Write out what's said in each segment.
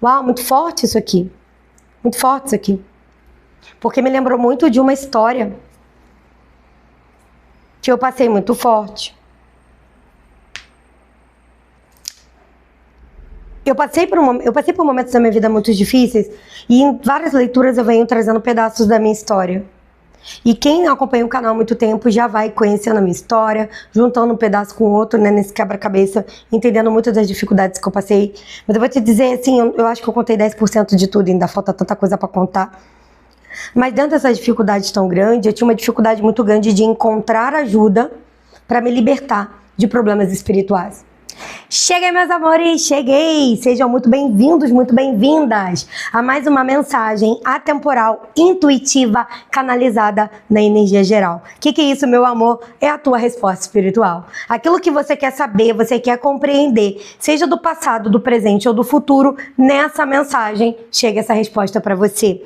Uau, muito forte isso aqui. Muito forte isso aqui. Porque me lembrou muito de uma história que eu passei muito forte. Eu passei por momentos da minha vida muito difíceis e em várias leituras eu venho trazendo pedaços da minha história. E quem acompanha o canal há muito tempo já vai conhecendo a minha história, juntando um pedaço com o outro, né, nesse quebra-cabeça, entendendo muitas das dificuldades que eu passei. Mas eu vou te dizer, assim, eu acho que eu contei 10% de tudo, ainda falta tanta coisa pra contar. Mas dentro dessas dificuldades tão grandes, eu tinha uma dificuldade muito grande de encontrar ajuda para me libertar de problemas espirituais. Cheguei, meus amores, cheguei! Sejam muito bem-vindos, muito bem-vindas a mais uma mensagem atemporal, intuitiva, canalizada na energia geral. O que é isso, meu amor? É a tua resposta espiritual. Aquilo que você quer saber, você quer compreender, seja do passado, do presente ou do futuro, nessa mensagem chega essa resposta para você.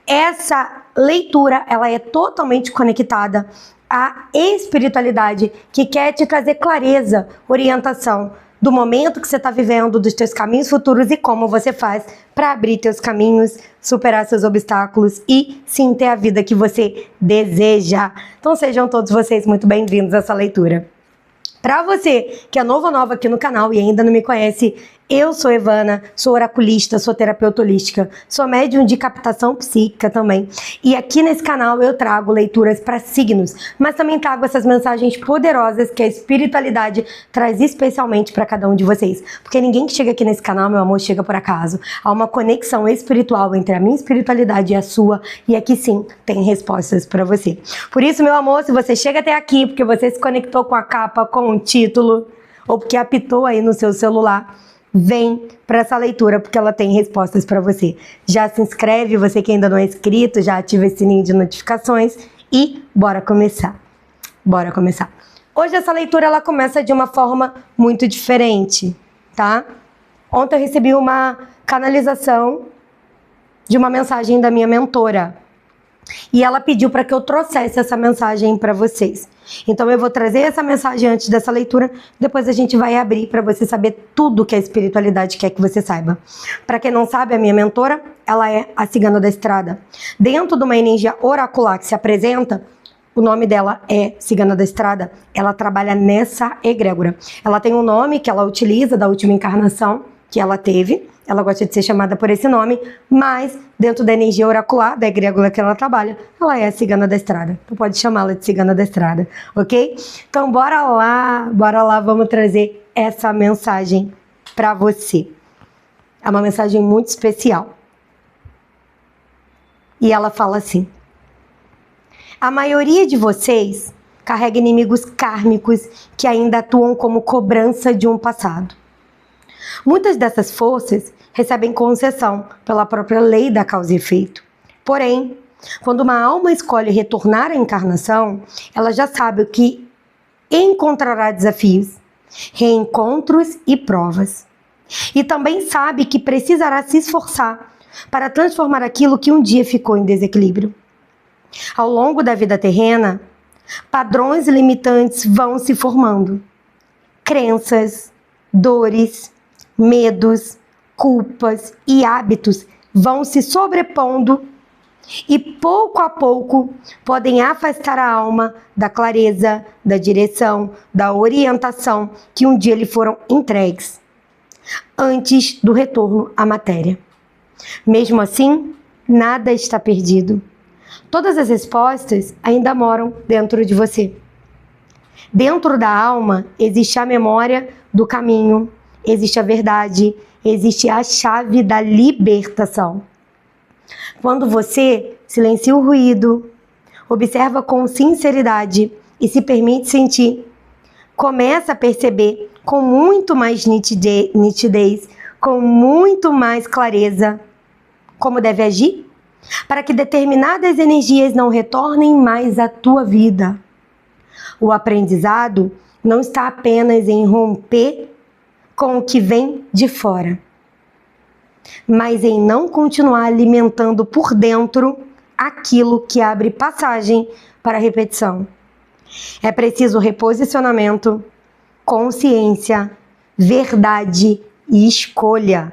Essa leitura, ela é totalmente conectada à espiritualidade que quer te trazer clareza, orientação do momento que você está vivendo, dos teus caminhos futuros e como você faz para abrir teus caminhos, superar seus obstáculos e sim ter a vida que você deseja. Então sejam todos vocês muito bem-vindos a essa leitura. Para você que é novo ou nova aqui no canal e ainda não me conhece, eu sou Evana, sou oraculista, sou terapeuta holística, sou médium de captação psíquica também. E aqui nesse canal eu trago leituras para signos, mas também trago essas mensagens poderosas que a espiritualidade traz especialmente para cada um de vocês. Porque ninguém que chega aqui nesse canal, meu amor, chega por acaso. Há uma conexão espiritual entre a minha espiritualidade e a sua, e aqui sim tem respostas para você. Por isso, meu amor, se você chega até aqui porque você se conectou com a capa, com o título, ou porque apitou aí no seu celular, vem para essa leitura, porque ela tem respostas para você. Já se inscreve, você que ainda não é inscrito, já ativa esse sininho de notificações e bora começar. Bora começar. Hoje essa leitura ela começa de uma forma muito diferente, tá? Ontem eu recebi uma canalização de uma mensagem da minha mentora. E ela pediu para que eu trouxesse essa mensagem para vocês. Então eu vou trazer essa mensagem antes dessa leitura, depois a gente vai abrir para você saber tudo que a espiritualidade quer que você saiba. Para quem não sabe, a minha mentora, ela é a Cigana da Estrada. Dentro de uma energia oracular que se apresenta, o nome dela é Cigana da Estrada, ela trabalha nessa egrégora. Ela tem um nome que ela utiliza da última encarnação que ela teve, ela gosta de ser chamada por esse nome, mas dentro da energia oracular, da egrégora que ela trabalha, ela é a Cigana da Estrada. Tu pode chamá-la de Cigana da Estrada, ok? Então bora lá, vamos trazer essa mensagem para você. É uma mensagem muito especial. E ela fala assim: a maioria de vocês carrega inimigos kármicos que ainda atuam como cobrança de um passado. Muitas dessas forças recebem concessão pela própria lei da causa e efeito. Porém, quando uma alma escolhe retornar à encarnação, ela já sabe que encontrará desafios, reencontros e provas. E também sabe que precisará se esforçar para transformar aquilo que um dia ficou em desequilíbrio. Ao longo da vida terrena, padrões limitantes vão se formando. Crenças, dores, medos, culpas e hábitos vão se sobrepondo e pouco a pouco podem afastar a alma da clareza, da direção, da orientação que um dia lhe foram entregues, antes do retorno à matéria. Mesmo assim, nada está perdido. Todas as respostas ainda moram dentro de você. Dentro da alma existe a memória do caminho, existe a verdade, existe a chave da libertação. Quando você silencia o ruído, observa com sinceridade e se permite sentir, começa a perceber com muito mais nitidez, com muito mais clareza, como deve agir, para que determinadas energias não retornem mais à tua vida. O aprendizado não está apenas em romper com o que vem de fora, mas em não continuar alimentando por dentro aquilo que abre passagem para a repetição. É preciso reposicionamento, consciência, verdade e escolha.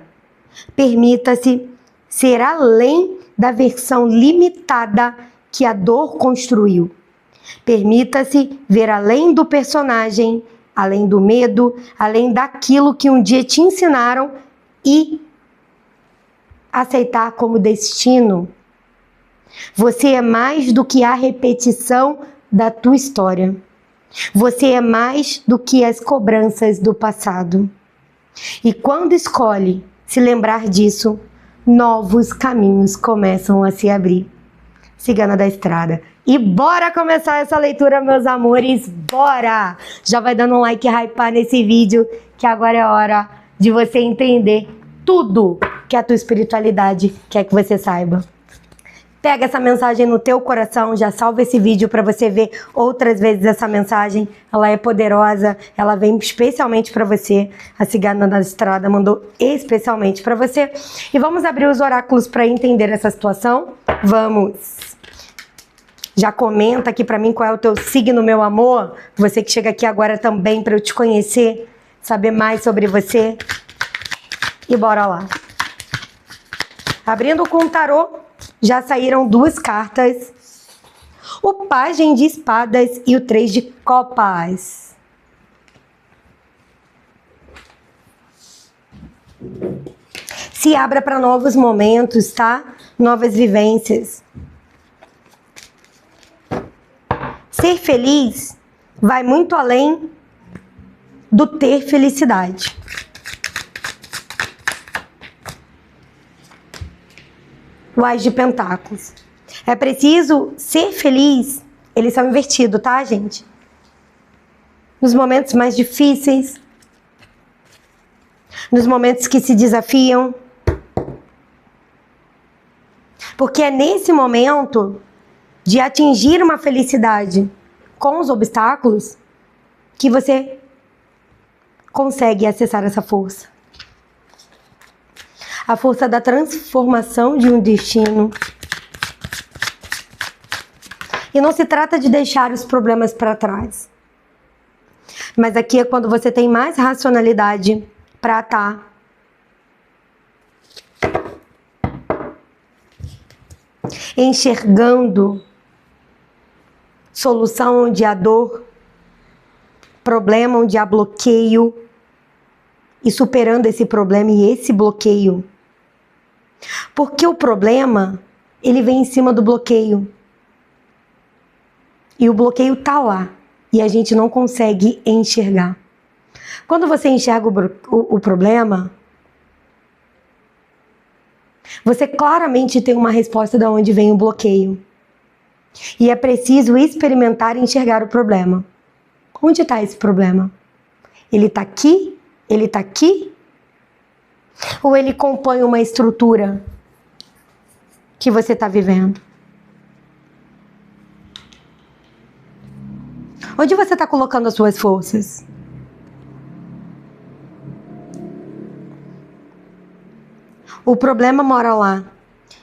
Permita-se ser além da versão limitada que a dor construiu. Permita-se ver além do personagem, além do medo, além daquilo que um dia te ensinaram e aceitar como destino. Você é mais do que a repetição da tua história. Você é mais do que as cobranças do passado. E quando escolhe se lembrar disso, novos caminhos começam a se abrir. Cigana da Estrada. E bora começar essa leitura, meus amores, bora! Já vai dando um like e hypar nesse vídeo, que agora é hora de você entender tudo que a tua espiritualidade quer que você saiba. Pega essa mensagem no teu coração, já salva esse vídeo para você ver outras vezes essa mensagem. Ela é poderosa, ela vem especialmente para você. A Cigana da Estrada mandou especialmente para você. E vamos abrir os oráculos para entender essa situação? Vamos! Já comenta aqui para mim qual é o teu signo, meu amor. Você que chega aqui agora também para eu te conhecer, saber mais sobre você. E bora lá. Abrindo com o tarô, já saíram duas cartas. O Pajem de Espadas e o 3 de Copas. Se abra para novos momentos, tá? Novas vivências. Ser feliz vai muito além do ter felicidade. O Ás de Pentáculos. É preciso ser feliz. Eles são invertidos, tá, gente? Nos momentos mais difíceis. Nos momentos que se desafiam. Porque é nesse momento de atingir uma felicidade com os obstáculos que você consegue acessar essa força. A força da transformação de um destino. E não se trata de deixar os problemas para trás. Mas aqui é quando você tem mais racionalidade para estar enxergando solução onde há dor, problema onde há bloqueio e superando esse problema e esse bloqueio. Porque o problema, ele vem em cima do bloqueio. E o bloqueio tá lá e a gente não consegue enxergar. Quando você enxerga o problema, você claramente tem uma resposta de onde vem o bloqueio. E é preciso experimentar e enxergar o problema. Onde está esse problema? Ele está aqui? Ele está aqui? Ou ele compõe uma estrutura que você está vivendo? Onde você está colocando as suas forças? O problema mora lá.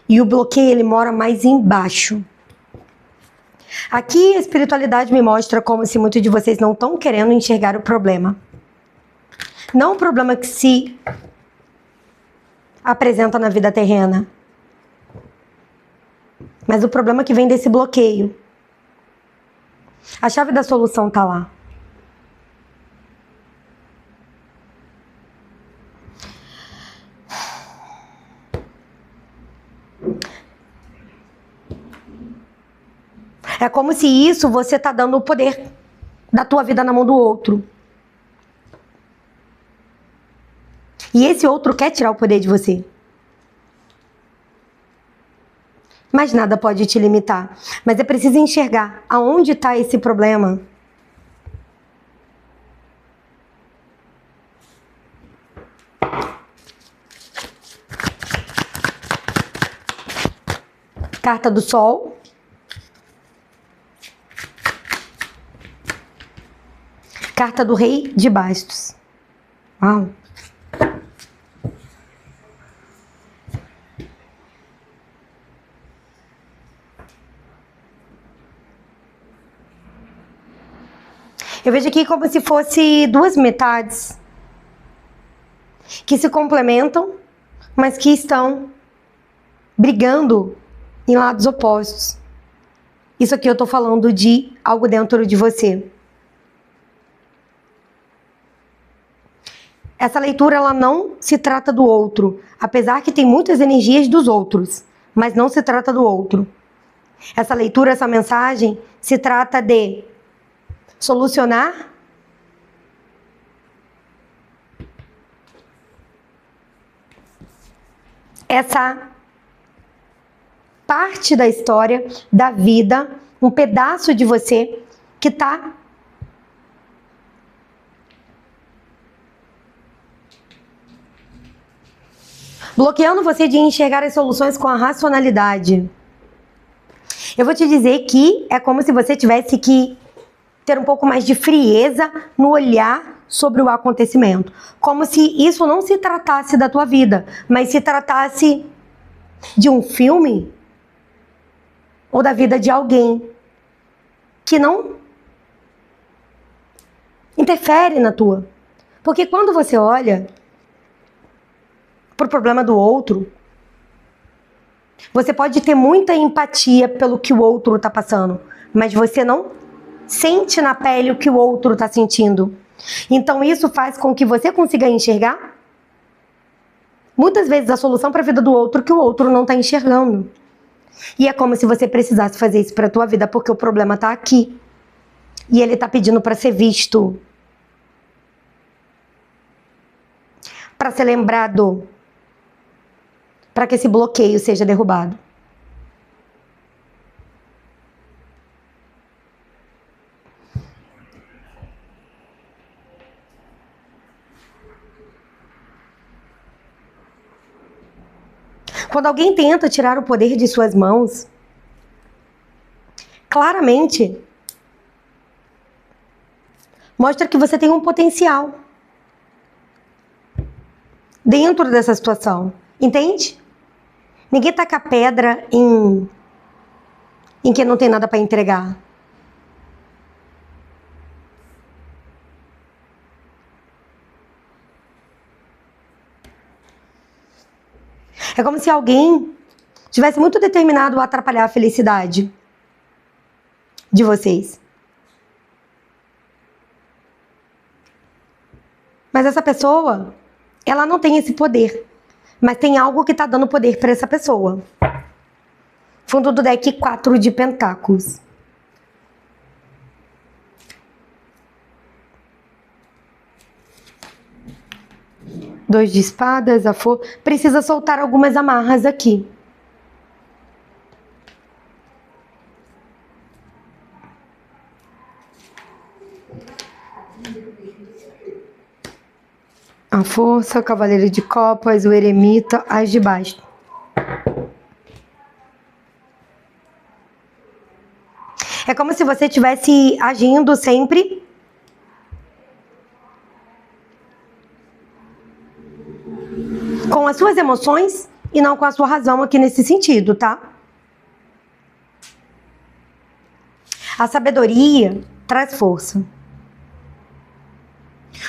E o bloqueio, ele mora mais embaixo. Aqui a espiritualidade me mostra como se muitos de vocês não estão querendo enxergar o problema. Não o problema que se apresenta na vida terrena, mas o problema que vem desse bloqueio. A chave da solução está lá. É como se isso você está dando o poder da tua vida na mão do outro. E esse outro quer tirar o poder de você. Mas nada pode te limitar. Mas é preciso enxergar aonde está esse problema. Carta do Sol. Carta do Rei de Bastos. Uau! Eu vejo aqui como se fosse duas metades que se complementam, mas que estão brigando em lados opostos. Isso aqui eu tô falando de algo dentro de você. Essa leitura, ela não se trata do outro, apesar que tem muitas energias dos outros, mas não se trata do outro. Essa leitura, essa mensagem, se trata de solucionar essa parte da história, da vida, um pedaço de você que está bloqueando você de enxergar as soluções com a racionalidade. Eu vou te dizer que é como se você tivesse que ter um pouco mais de frieza no olhar sobre o acontecimento. Como se isso não se tratasse da tua vida, mas se tratasse de um filme ou da vida de alguém que não interfere na tua. Porque quando você olha pro problema do outro, você pode ter muita empatia pelo que o outro está passando, mas você não sente na pele o que o outro está sentindo. Então isso faz com que você consiga enxergar muitas vezes a solução para a vida do outro que o outro não está enxergando. E é como se você precisasse fazer isso para a tua vida, porque o problema está aqui. E ele está pedindo para ser visto, para ser lembrado, para que esse bloqueio seja derrubado. Quando alguém tenta tirar o poder de suas mãos, claramente mostra que você tem um potencial dentro dessa situação, entende? Ninguém taca pedra em quem não tem nada para entregar. É como se alguém estivesse muito determinado a atrapalhar a felicidade de vocês. Mas essa pessoa, ela não tem esse poder. Mas tem algo que está dando poder para essa pessoa. Fundo do deck 4 de pentáculos. Dois de espadas, a flor. Precisa soltar algumas amarras aqui. A força, o cavaleiro de copas, o eremita, as de baixo. É como se você estivesse agindo sempre com as suas emoções e não com a sua razão aqui nesse sentido, tá? A sabedoria traz força.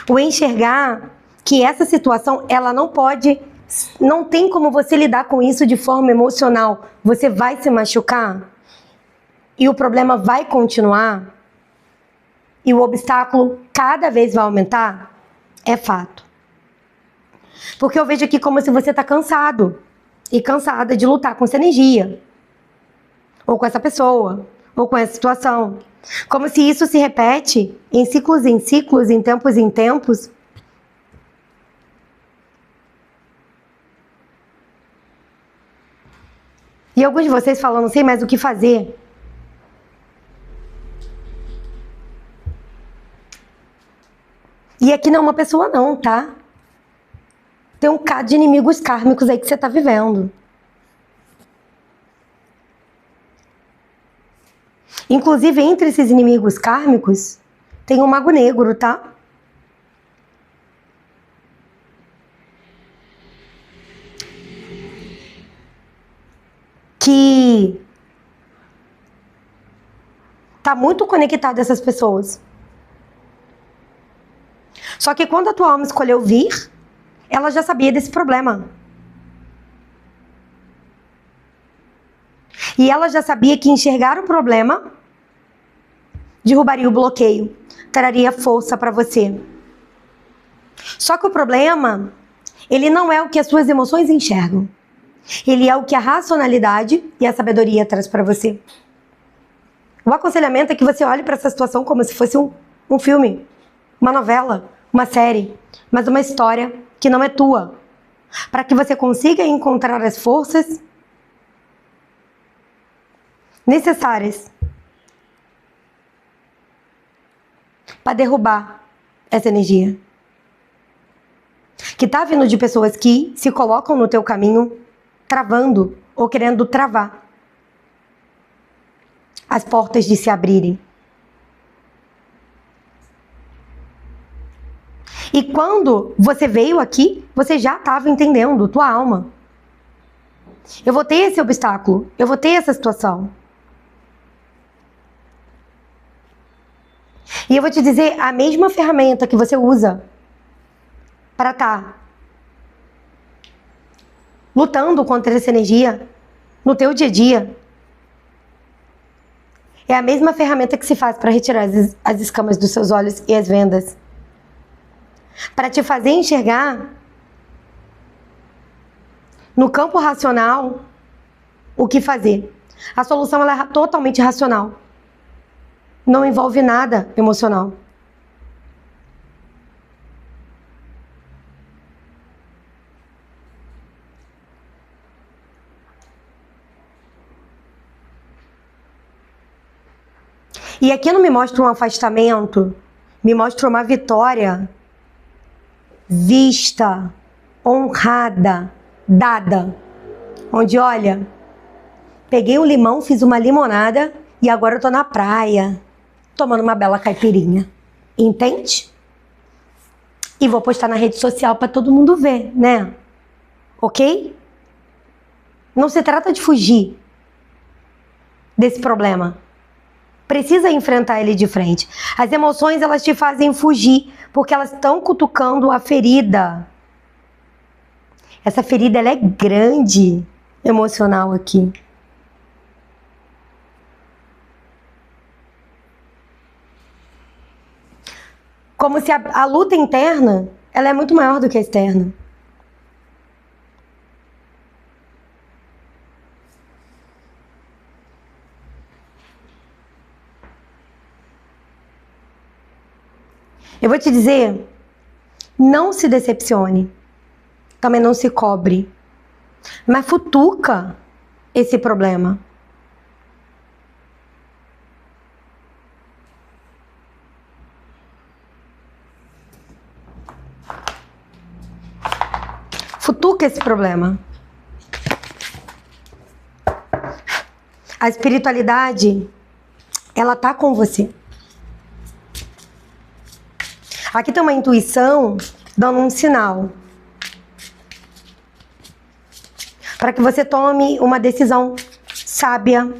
O enxergar que essa situação, ela não tem como você lidar com isso de forma emocional. Você vai se machucar e o problema vai continuar e o obstáculo cada vez vai aumentar, é fato. Porque eu vejo aqui como se você está cansado e cansada de lutar com essa energia, ou com essa pessoa, ou com essa situação. Como se isso se repete em ciclos, em tempos em tempos. E alguns de vocês falam, não sei mais o que fazer. E aqui não é uma pessoa não, tá? Tem um bocado de inimigos kármicos aí que você tá vivendo. Inclusive, entre esses inimigos kármicos, tem um mago negro, tá? Que tá muito conectado a essas pessoas. Só que quando a tua alma escolheu vir, ela já sabia desse problema. E ela já sabia que enxergar o problema derrubaria o bloqueio, traria força para você. Só que o problema, ele não é o que as suas emoções enxergam. Ele é o que a racionalidade e a sabedoria traz para você. O aconselhamento é que você olhe para essa situação como se fosse um filme, uma novela, uma série, mas uma história que não é tua. Para que você consiga encontrar as forças necessárias para derrubar essa energia. Que tá vindo de pessoas que se colocam no teu caminho travando ou querendo travar as portas de se abrirem. E quando você veio aqui, você já estava entendendo, tua alma. Eu vou ter esse obstáculo, eu vou ter essa situação. E eu vou te dizer, a mesma ferramenta que você usa para estar lutando contra essa energia no teu dia a dia, é a mesma ferramenta que se faz para retirar as escamas dos seus olhos e as vendas. Para te fazer enxergar no campo racional o que fazer. A solução ela é totalmente racional. Não envolve nada emocional. E aqui não me mostra um afastamento, me mostra uma vitória vista, honrada, dada. Onde, olha, peguei um limão, fiz uma limonada e agora eu tô na praia, tomando uma bela caipirinha. Entende? E vou postar na rede social para todo mundo ver, né? Ok? Não se trata de fugir desse problema. Precisa enfrentar ele de frente. As emoções, elas te fazem fugir, porque elas estão cutucando a ferida. Essa ferida, ela é grande, emocional aqui. Como se a luta interna, ela é muito maior do que a externa. Eu vou te dizer, não se decepcione, também não se cobre, mas futuca esse problema. Futuca esse problema. A espiritualidade, ela tá com você. Aqui tem uma intuição dando um sinal para que você tome uma decisão sábia.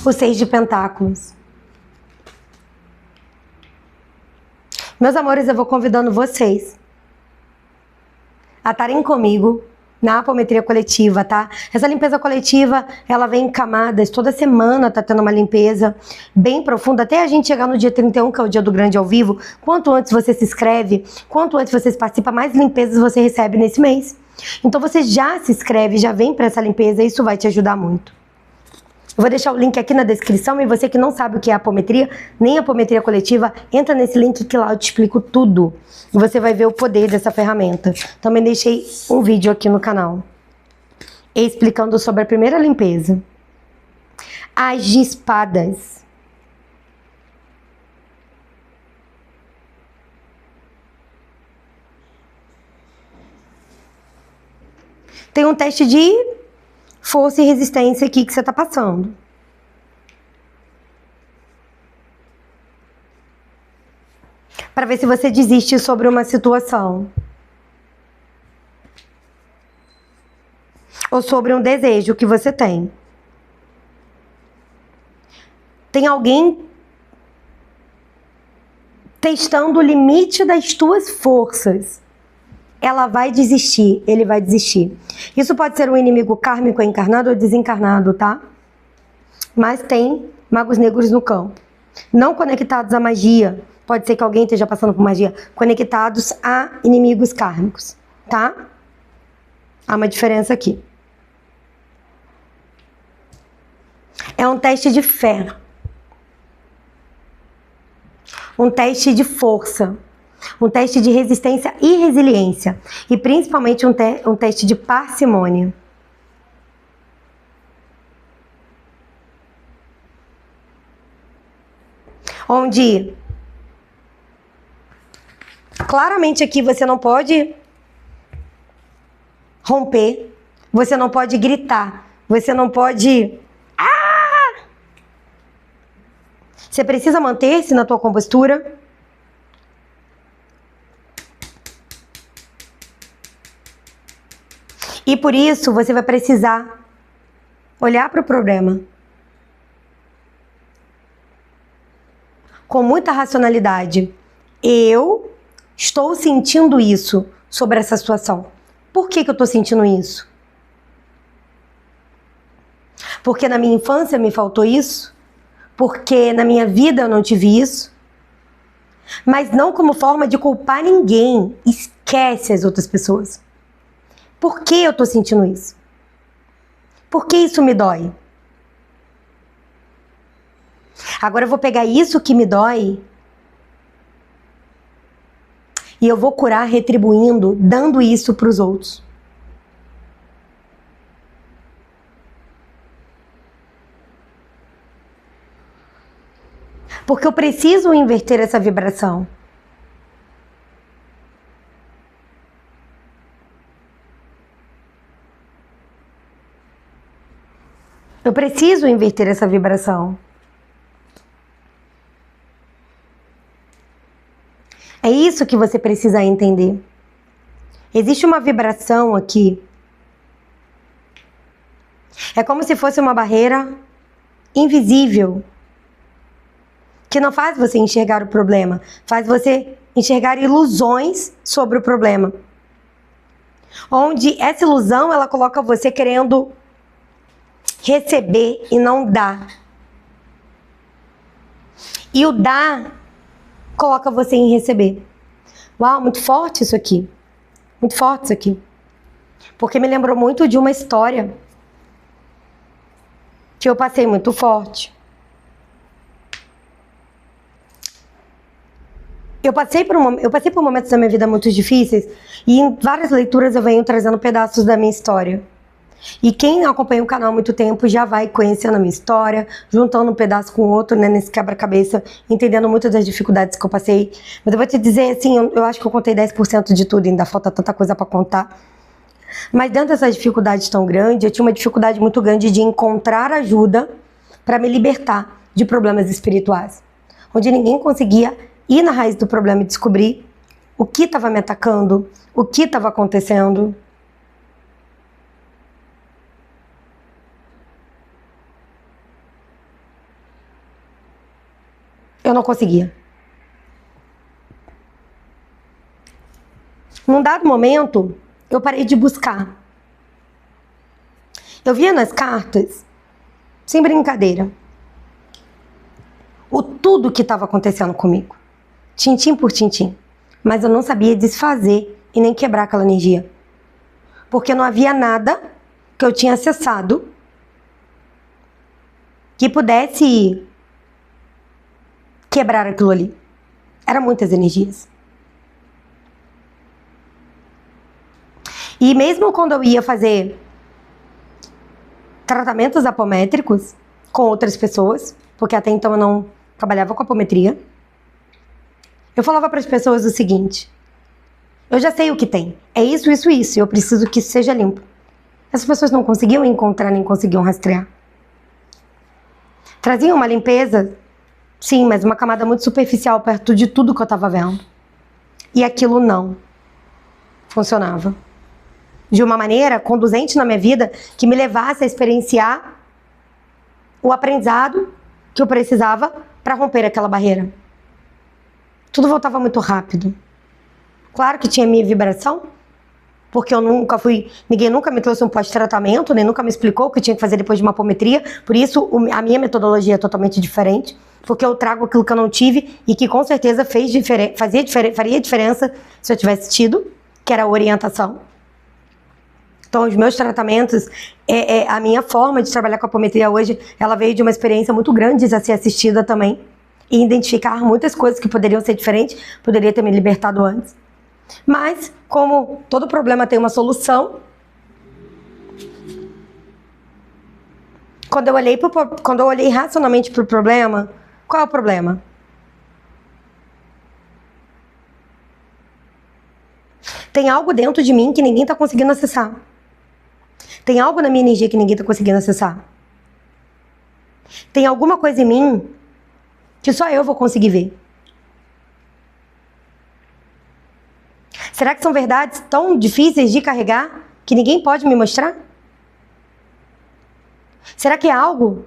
O 6 de Pentáculos. Meus amores, eu vou convidando vocês a estarem comigo na apometria coletiva, tá? Essa limpeza coletiva, ela vem em camadas, toda semana tá tendo uma limpeza bem profunda, até a gente chegar no dia 31, que é o dia do grande ao vivo. Quanto antes você se inscreve, quanto antes você participa, mais limpezas você recebe nesse mês. Então você já se inscreve, já vem para essa limpeza, isso vai te ajudar muito. Eu vou deixar o link aqui na descrição e você que não sabe o que é apometria, nem apometria coletiva, entra nesse link que lá eu te explico tudo. E você vai ver o poder dessa ferramenta. Também deixei um vídeo aqui no canal explicando sobre a primeira limpeza. As de espadas. Tem um teste de força e resistência aqui que você tá passando. Para ver se você desiste sobre uma situação. Ou sobre um desejo que você tem. Tem alguém testando o limite das tuas forças, ela vai desistir, ele vai desistir. Isso pode ser um inimigo kármico encarnado ou desencarnado, tá? Mas tem magos negros no campo. Não conectados à magia. Pode ser que alguém esteja passando por magia. Conectados a inimigos kármicos, tá? Há uma diferença aqui. É um teste de fé. Um teste de força. Um teste de resistência e resiliência. E principalmente um teste de parcimônia. Onde claramente aqui você não pode romper, você não pode gritar, você não pode... Você precisa manter-se na tua compostura. E por isso você vai precisar olhar para o problema com muita racionalidade. Eu estou sentindo isso sobre essa situação. Por que eu estou sentindo isso? Porque na minha infância me faltou isso? Porque na minha vida eu não tive isso? Mas não como forma de culpar ninguém. Esquece as outras pessoas. Por que eu estou sentindo isso? Por que isso me dói? Agora eu vou pegar isso que me dói e eu vou curar retribuindo, dando isso para os outros. Porque eu preciso inverter essa vibração. Eu preciso inverter essa vibração. É isso que você precisa entender. Existe uma vibração aqui. É como se fosse uma barreira invisível que não faz você enxergar o problema, faz você enxergar ilusões sobre o problema. Onde essa ilusão, ela coloca você querendo receber e não dar. E o dar coloca você em receber. Uau, muito forte isso aqui. Muito forte isso aqui. Porque me lembrou muito de uma história que eu passei muito forte. Eu passei por momentos da minha vida muito difíceis e em várias leituras eu venho trazendo pedaços da minha história. E quem acompanha o canal há muito tempo já vai conhecendo a minha história, juntando um pedaço com o outro, né, nesse quebra-cabeça, entendendo muitas das dificuldades que eu passei. Mas eu vou te dizer, assim, eu acho que eu contei 10% de tudo, ainda falta tanta coisa pra contar. Mas dentro dessas dificuldades tão grandes, eu tinha uma dificuldade muito grande de encontrar ajuda para me libertar de problemas espirituais. Onde ninguém conseguia ir na raiz do problema e descobrir o que estava me atacando, o que estava acontecendo. Eu não conseguia. Num dado momento, eu parei de buscar. Eu via nas cartas, sem brincadeira, tudo que estava acontecendo comigo. Tintim por tintim. Mas eu não sabia desfazer e nem quebrar aquela energia. Porque não havia nada que eu tinha acessado que pudesse quebrar aquilo ali. Eram muitas energias. E mesmo quando eu ia fazer tratamentos apométricos com outras pessoas, porque até então eu não trabalhava com apometria, eu falava para as pessoas o seguinte: eu já sei o que tem, é isso, isso, isso, e eu preciso que isso seja limpo. Essas pessoas não conseguiam encontrar nem conseguiam rastrear. Traziam uma limpeza, sim, mas uma camada muito superficial perto de tudo que eu estava vendo. E aquilo não funcionava de uma maneira conduzente na minha vida que me levasse a experienciar o aprendizado que eu precisava para romper aquela barreira. Tudo voltava muito rápido. Claro que tinha minha vibração, porque eu nunca fui... Ninguém nunca me trouxe um pós-tratamento, nem nunca me explicou o que eu tinha que fazer depois de uma apometria. Por isso, a minha metodologia é totalmente diferente, porque eu trago aquilo que eu não tive e que com certeza faria diferença se eu tivesse tido, que era a orientação. Então, os meus tratamentos, a minha forma de trabalhar com a apometria hoje, ela veio de uma experiência muito grande a ser assistida também, e identificar muitas coisas que poderiam ser diferentes, poderia ter me libertado antes. Mas, como todo problema tem uma solução, quando eu olhei racionalmente para o problema, qual é o problema? Tem algo dentro de mim que ninguém está conseguindo acessar. Tem algo na minha energia que ninguém está conseguindo acessar. Tem alguma coisa em mim que só eu vou conseguir ver. Será que são verdades tão difíceis de carregar que ninguém pode me mostrar? Será que é algo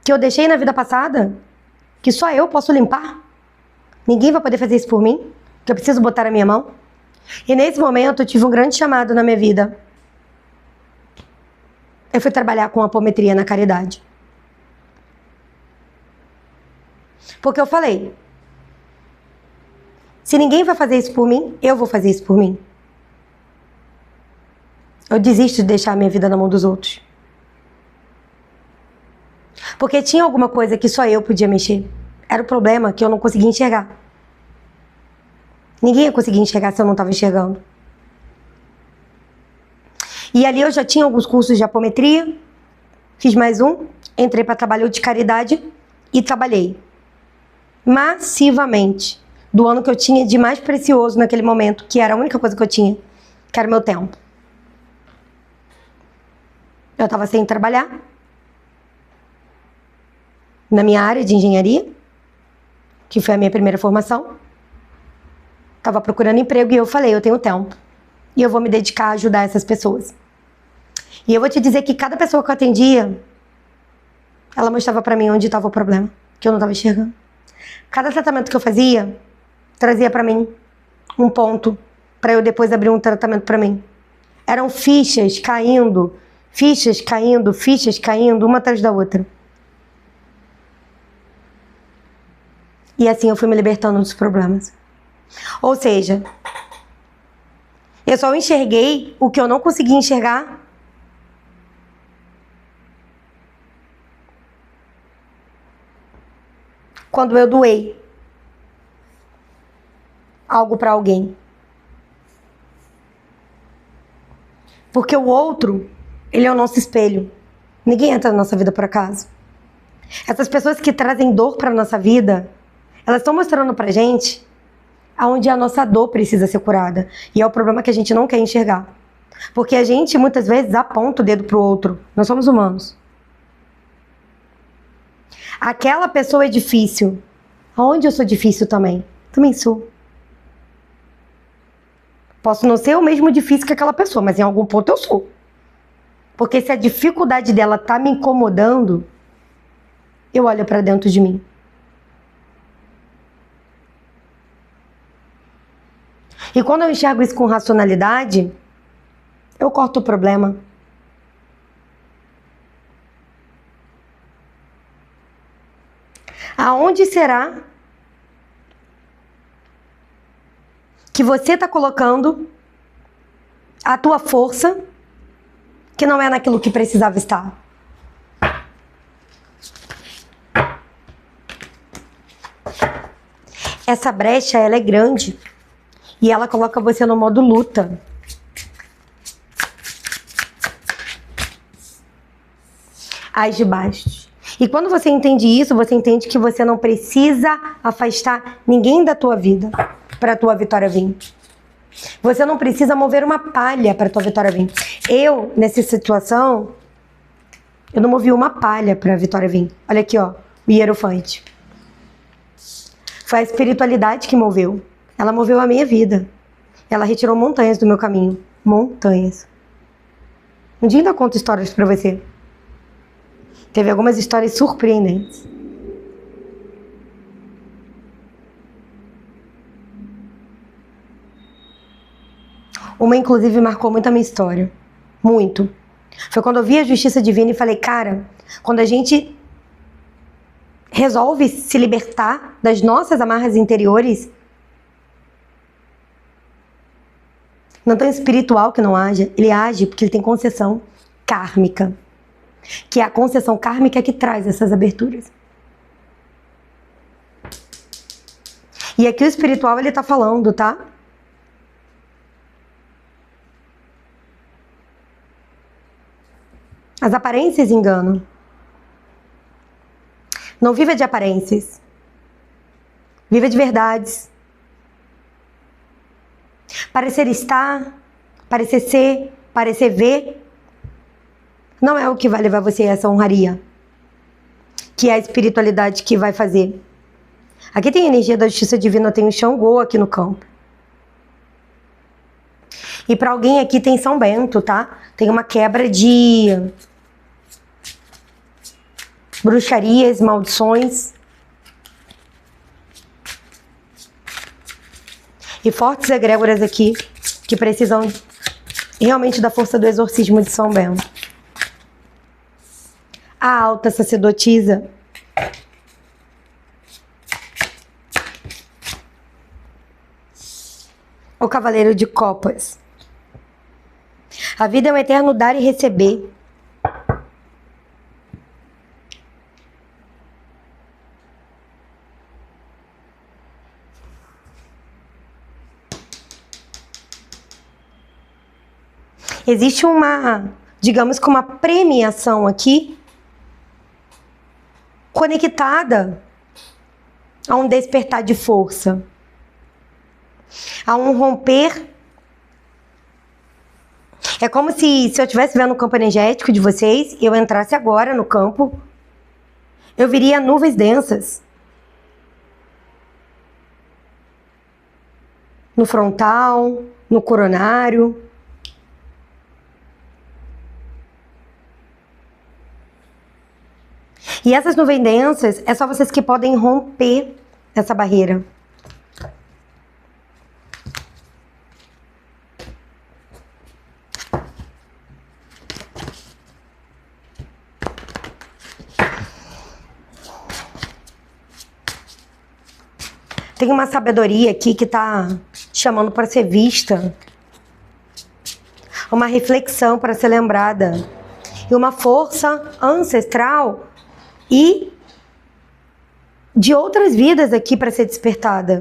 que eu deixei na vida passada que só eu posso limpar? Ninguém vai poder fazer isso por mim? Que eu preciso botar a minha mão? E nesse momento eu tive um grande chamado na minha vida. Eu fui trabalhar com apometria na caridade. Porque eu falei, se ninguém vai fazer isso por mim, eu vou fazer isso por mim. Eu desisto de deixar a minha vida na mão dos outros. Porque tinha alguma coisa que só eu podia mexer. Era o problema que eu não conseguia enxergar. Ninguém ia conseguir enxergar se eu não estava enxergando. E ali eu já tinha alguns cursos de apometria, fiz mais um, entrei para trabalho de caridade e trabalhei massivamente do ano que eu tinha de mais precioso naquele momento, que era a única coisa que eu tinha, que era o meu tempo. Eu estava sem trabalhar na minha área de engenharia, que foi a minha primeira formação. Estava procurando emprego e eu falei, eu tenho tempo e eu vou me dedicar a ajudar essas pessoas. E eu vou te dizer que cada pessoa que eu atendia, ela mostrava para mim onde estava o problema, que eu não estava enxergando. Cada tratamento que eu fazia, trazia para mim um ponto para eu depois abrir um tratamento para mim. Eram fichas caindo, fichas caindo, fichas caindo, uma atrás da outra. E assim eu fui me libertando dos problemas. Ou seja, eu só enxerguei o que eu não conseguia enxergar quando eu doei algo para alguém. Porque o outro, ele é o nosso espelho. Ninguém entra na nossa vida por acaso. Essas pessoas que trazem dor para nossa vida, elas estão mostrando pra gente aonde a nossa dor precisa ser curada. E é o problema que a gente não quer enxergar. Porque a gente, muitas vezes, aponta o dedo pro outro. Nós somos humanos. Aquela pessoa é difícil. Aonde eu sou difícil também? Também sou. Posso não ser o mesmo difícil que aquela pessoa, mas em algum ponto eu sou. Porque se a dificuldade dela tá me incomodando, eu olho pra dentro de mim. E quando eu enxergo isso com racionalidade, eu corto o problema. Aonde será que você está colocando a tua força que não é naquilo que precisava estar? Essa brecha, ela é grande e ela coloca você no modo luta. As de baixo. E quando você entende isso, você entende que você não precisa afastar ninguém da tua vida para a tua vitória vir. Você não precisa mover uma palha para a tua vitória vir. Eu, nessa situação, eu não movi uma palha para a vitória vir. Olha aqui, ó, o hierofante. Foi a espiritualidade que moveu. Ela moveu a minha vida. Ela retirou montanhas do meu caminho. Montanhas. Um dia ainda conto histórias para você. Teve algumas histórias surpreendentes. Uma, inclusive, marcou muito a minha história. Muito. Foi quando eu vi a justiça divina e falei, cara, quando a gente resolve se libertar das nossas amarras interiores, não tem espiritual que não age, ele age porque ele tem concessão kármica, que é a concessão kármica que traz essas aberturas. E aqui o espiritual ele tá falando, tá? As aparências enganam. Não viva de aparências. Viva de verdades. Parecer estar, parecer ser, parecer ver, não é o que vai levar você a essa honraria, que é a espiritualidade que vai fazer. Aqui tem a energia da justiça divina, tem o Xangô aqui no campo. E para alguém aqui tem São Bento, tá? Tem uma quebra de bruxarias, maldições. E fortes egrégoras aqui, que precisam realmente da força do exorcismo de São Bento. A alta sacerdotisa. O cavaleiro de copas. A vida é um eterno dar e receber. Existe uma, digamos que uma premiação aqui, conectada a um despertar de força, a um romper. É como se eu estivesse vendo o campo energético de vocês, e eu entrasse agora no campo, eu viria nuvens densas. No frontal, no coronário. E essas nuvens densas, é só vocês que podem romper essa barreira. Tem uma sabedoria aqui que está chamando para ser vista. Uma reflexão para ser lembrada. E uma força ancestral e de outras vidas aqui para ser despertada.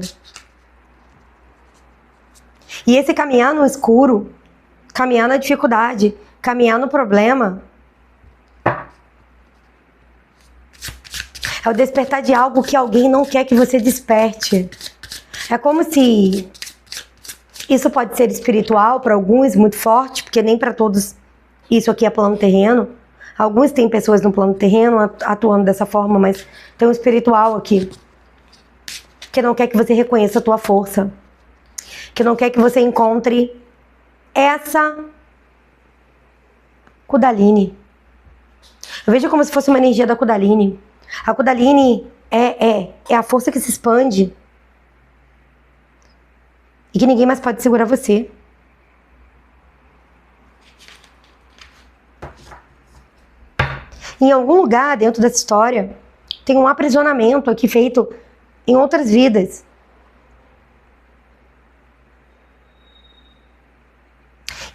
E esse caminhar no escuro, caminhar na dificuldade, caminhar no problema, é o despertar de algo que alguém não quer que você desperte. É como se isso pode ser espiritual para alguns, muito forte, porque nem para todos isso aqui é plano terreno. Alguns têm pessoas no plano terreno atuando dessa forma, mas tem um espiritual aqui que não quer que você reconheça a tua força, que não quer que você encontre essa Kundalini. Eu vejo como se fosse uma energia da Kundalini. A Kundalini é a força que se expande e que ninguém mais pode segurar você. Em algum lugar dentro dessa história tem um aprisionamento aqui feito em outras vidas.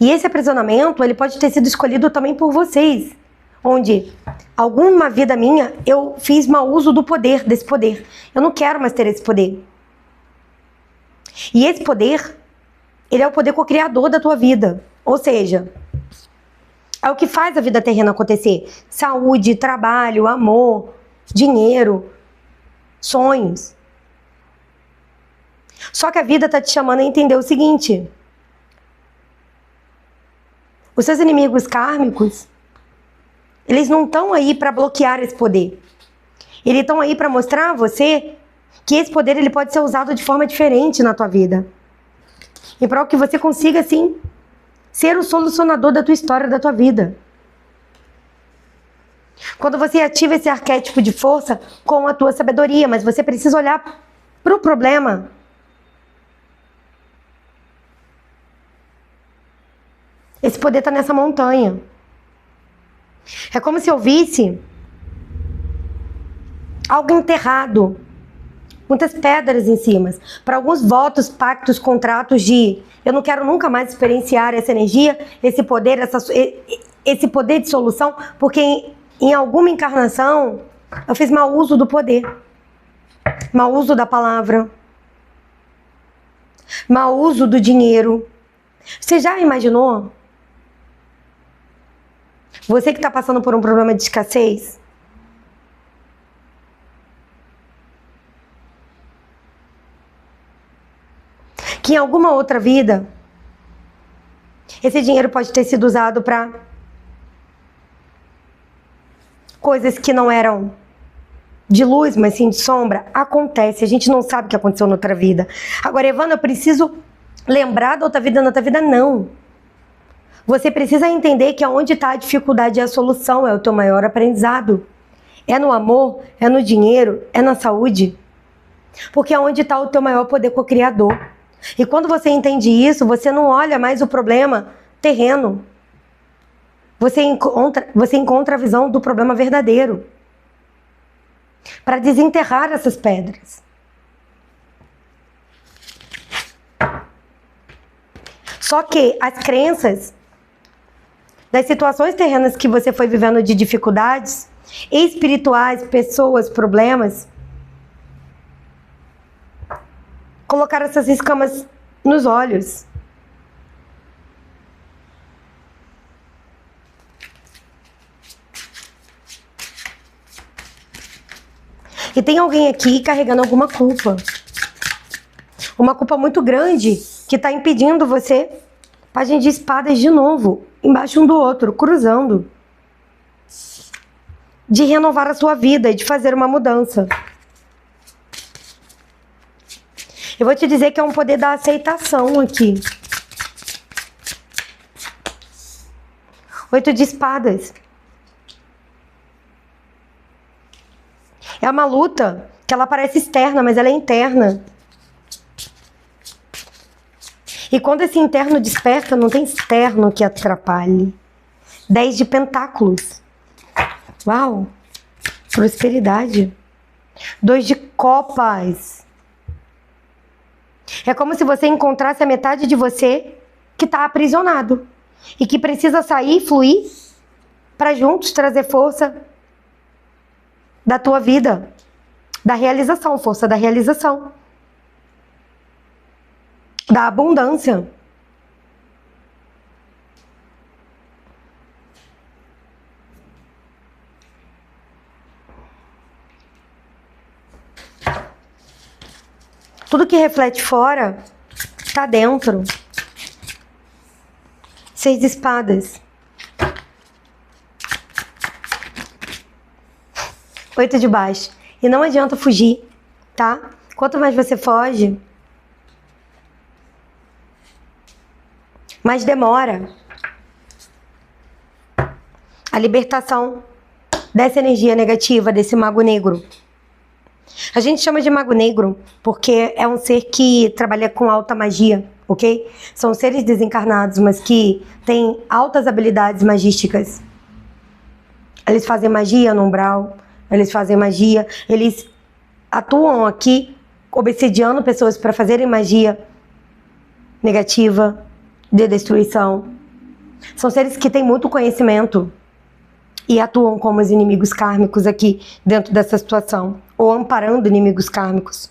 E esse aprisionamento, ele pode ter sido escolhido também por vocês. Onde, alguma vida minha, eu fiz mau uso do poder, desse poder. Eu não quero mais ter esse poder. E esse poder, ele é o poder co-criador da tua vida. Ou seja, é o que faz a vida terrena acontecer. Saúde, trabalho, amor, dinheiro, sonhos. Só que a vida está te chamando a entender o seguinte. Os seus inimigos kármicos, eles não estão aí para bloquear esse poder. Eles estão aí para mostrar a você que esse poder ele pode ser usado de forma diferente na tua vida. E para que você consiga, assim, ser o solucionador da tua história, da tua vida. Quando você ativa esse arquétipo de força com a tua sabedoria, mas você precisa olhar para o problema Esse poder está nessa montanha. É como se eu visse algo enterrado, muitas pedras em cima. Para alguns votos, pactos, contratos de eu não quero nunca mais experienciar essa energia, esse poder, esse poder de solução, porque em alguma encarnação eu fiz mau uso do poder, mau uso da palavra, mau uso do dinheiro. Você já imaginou? Você que está passando por um problema de escassez, que em alguma outra vida, esse dinheiro pode ter sido usado para coisas que não eram de luz, mas sim de sombra. Acontece, a gente não sabe o que aconteceu na outra vida. Agora, Evana, eu preciso lembrar da outra vida, na outra vida, não. Você precisa entender que onde está a dificuldade é a solução, é o teu maior aprendizado. É no amor, é no dinheiro, é na saúde. Porque é onde está o teu maior poder co-criador. E quando você entende isso, você não olha mais o problema terreno. Você encontra a visão do problema verdadeiro. Para desenterrar essas pedras. Só que as crenças das situações terrenas que você foi vivendo de dificuldades, espirituais, pessoas, problemas, colocaram essas escamas nos olhos. E tem alguém aqui carregando alguma culpa. Uma culpa muito grande que está impedindo você, página de espadas de novo, embaixo um do outro, cruzando. De renovar a sua vida e de fazer uma mudança. Eu vou te dizer que é um poder da aceitação aqui. 8 de espadas. É uma luta que ela parece externa, mas ela é interna. E quando esse interno desperta, não tem externo que atrapalhe. 10 de pentáculos. Uau! Prosperidade. 2 de copas. É como se você encontrasse a metade de você que está aprisionado. E que precisa sair, fluir, para juntos trazer força da tua vida. Da realização, força da realização. Da abundância. Tudo que reflete fora, tá dentro. 6 de espadas. 8 de baixo. E não adianta fugir, tá? Quanto mais você foge, mais demora a libertação dessa energia negativa, desse mago negro. A gente chama de mago negro porque é um ser que trabalha com alta magia, ok? São seres desencarnados, mas que têm altas habilidades magísticas. Eles fazem magia no umbral, eles fazem magia, eles atuam aqui obsediando pessoas para fazerem magia negativa, de destruição. São seres que têm muito conhecimento e atuam como os inimigos kármicos aqui dentro dessa situação, ou amparando inimigos kármicos.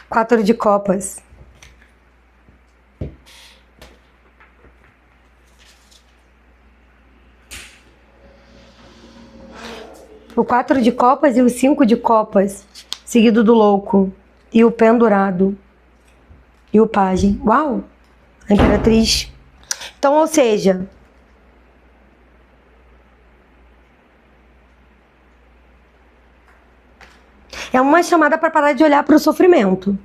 4 de copas. O 4 de copas e o 5 de copas, seguido do louco, e o pendurado, e o pajem. Uau! A imperatriz. Então, ou seja, é uma chamada para parar de olhar para o sofrimento.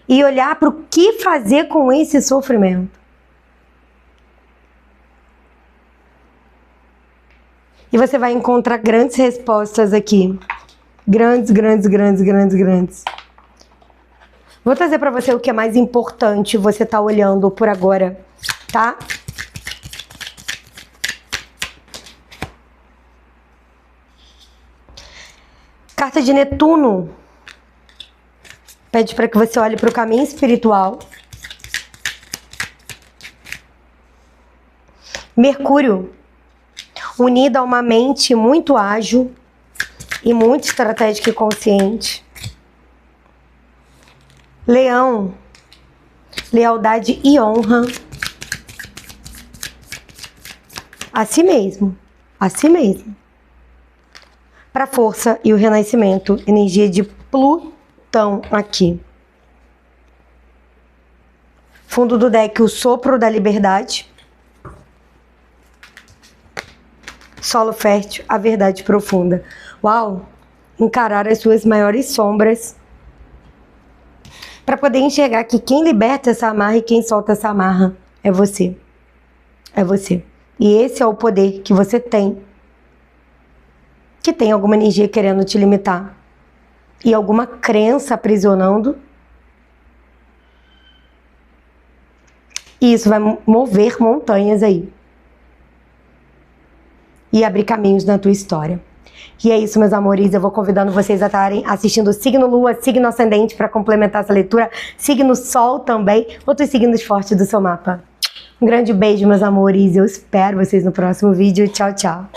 E olhar para o que fazer com esse sofrimento. E você vai encontrar grandes respostas aqui. Grandes. Vou trazer pra você o que é mais importante você tá olhando por agora, tá? Carta de Netuno pede para que você olhe para o caminho espiritual. Mercúrio, unido a uma mente muito ágil e muito estratégica e consciente. Leão, lealdade e honra a si mesmo, a si mesmo. Para força e o renascimento, energia de Plutão aqui. Fundo do deck, o sopro da liberdade. Solo fértil, a verdade profunda. Uau! Encarar as suas maiores sombras. Para poder enxergar que quem liberta essa amarra e quem solta essa amarra é você. É você. E esse é o poder que você tem. Que tem alguma energia querendo te limitar. E alguma crença aprisionando. E isso vai mover montanhas aí. E abrir caminhos na tua história. E é isso, meus amores, eu vou convidando vocês a estarem assistindo o signo Lua, signo ascendente para complementar essa leitura, signo Sol também, outros signos fortes do seu mapa. Um grande beijo, meus amores, eu espero vocês no próximo vídeo. Tchau, tchau.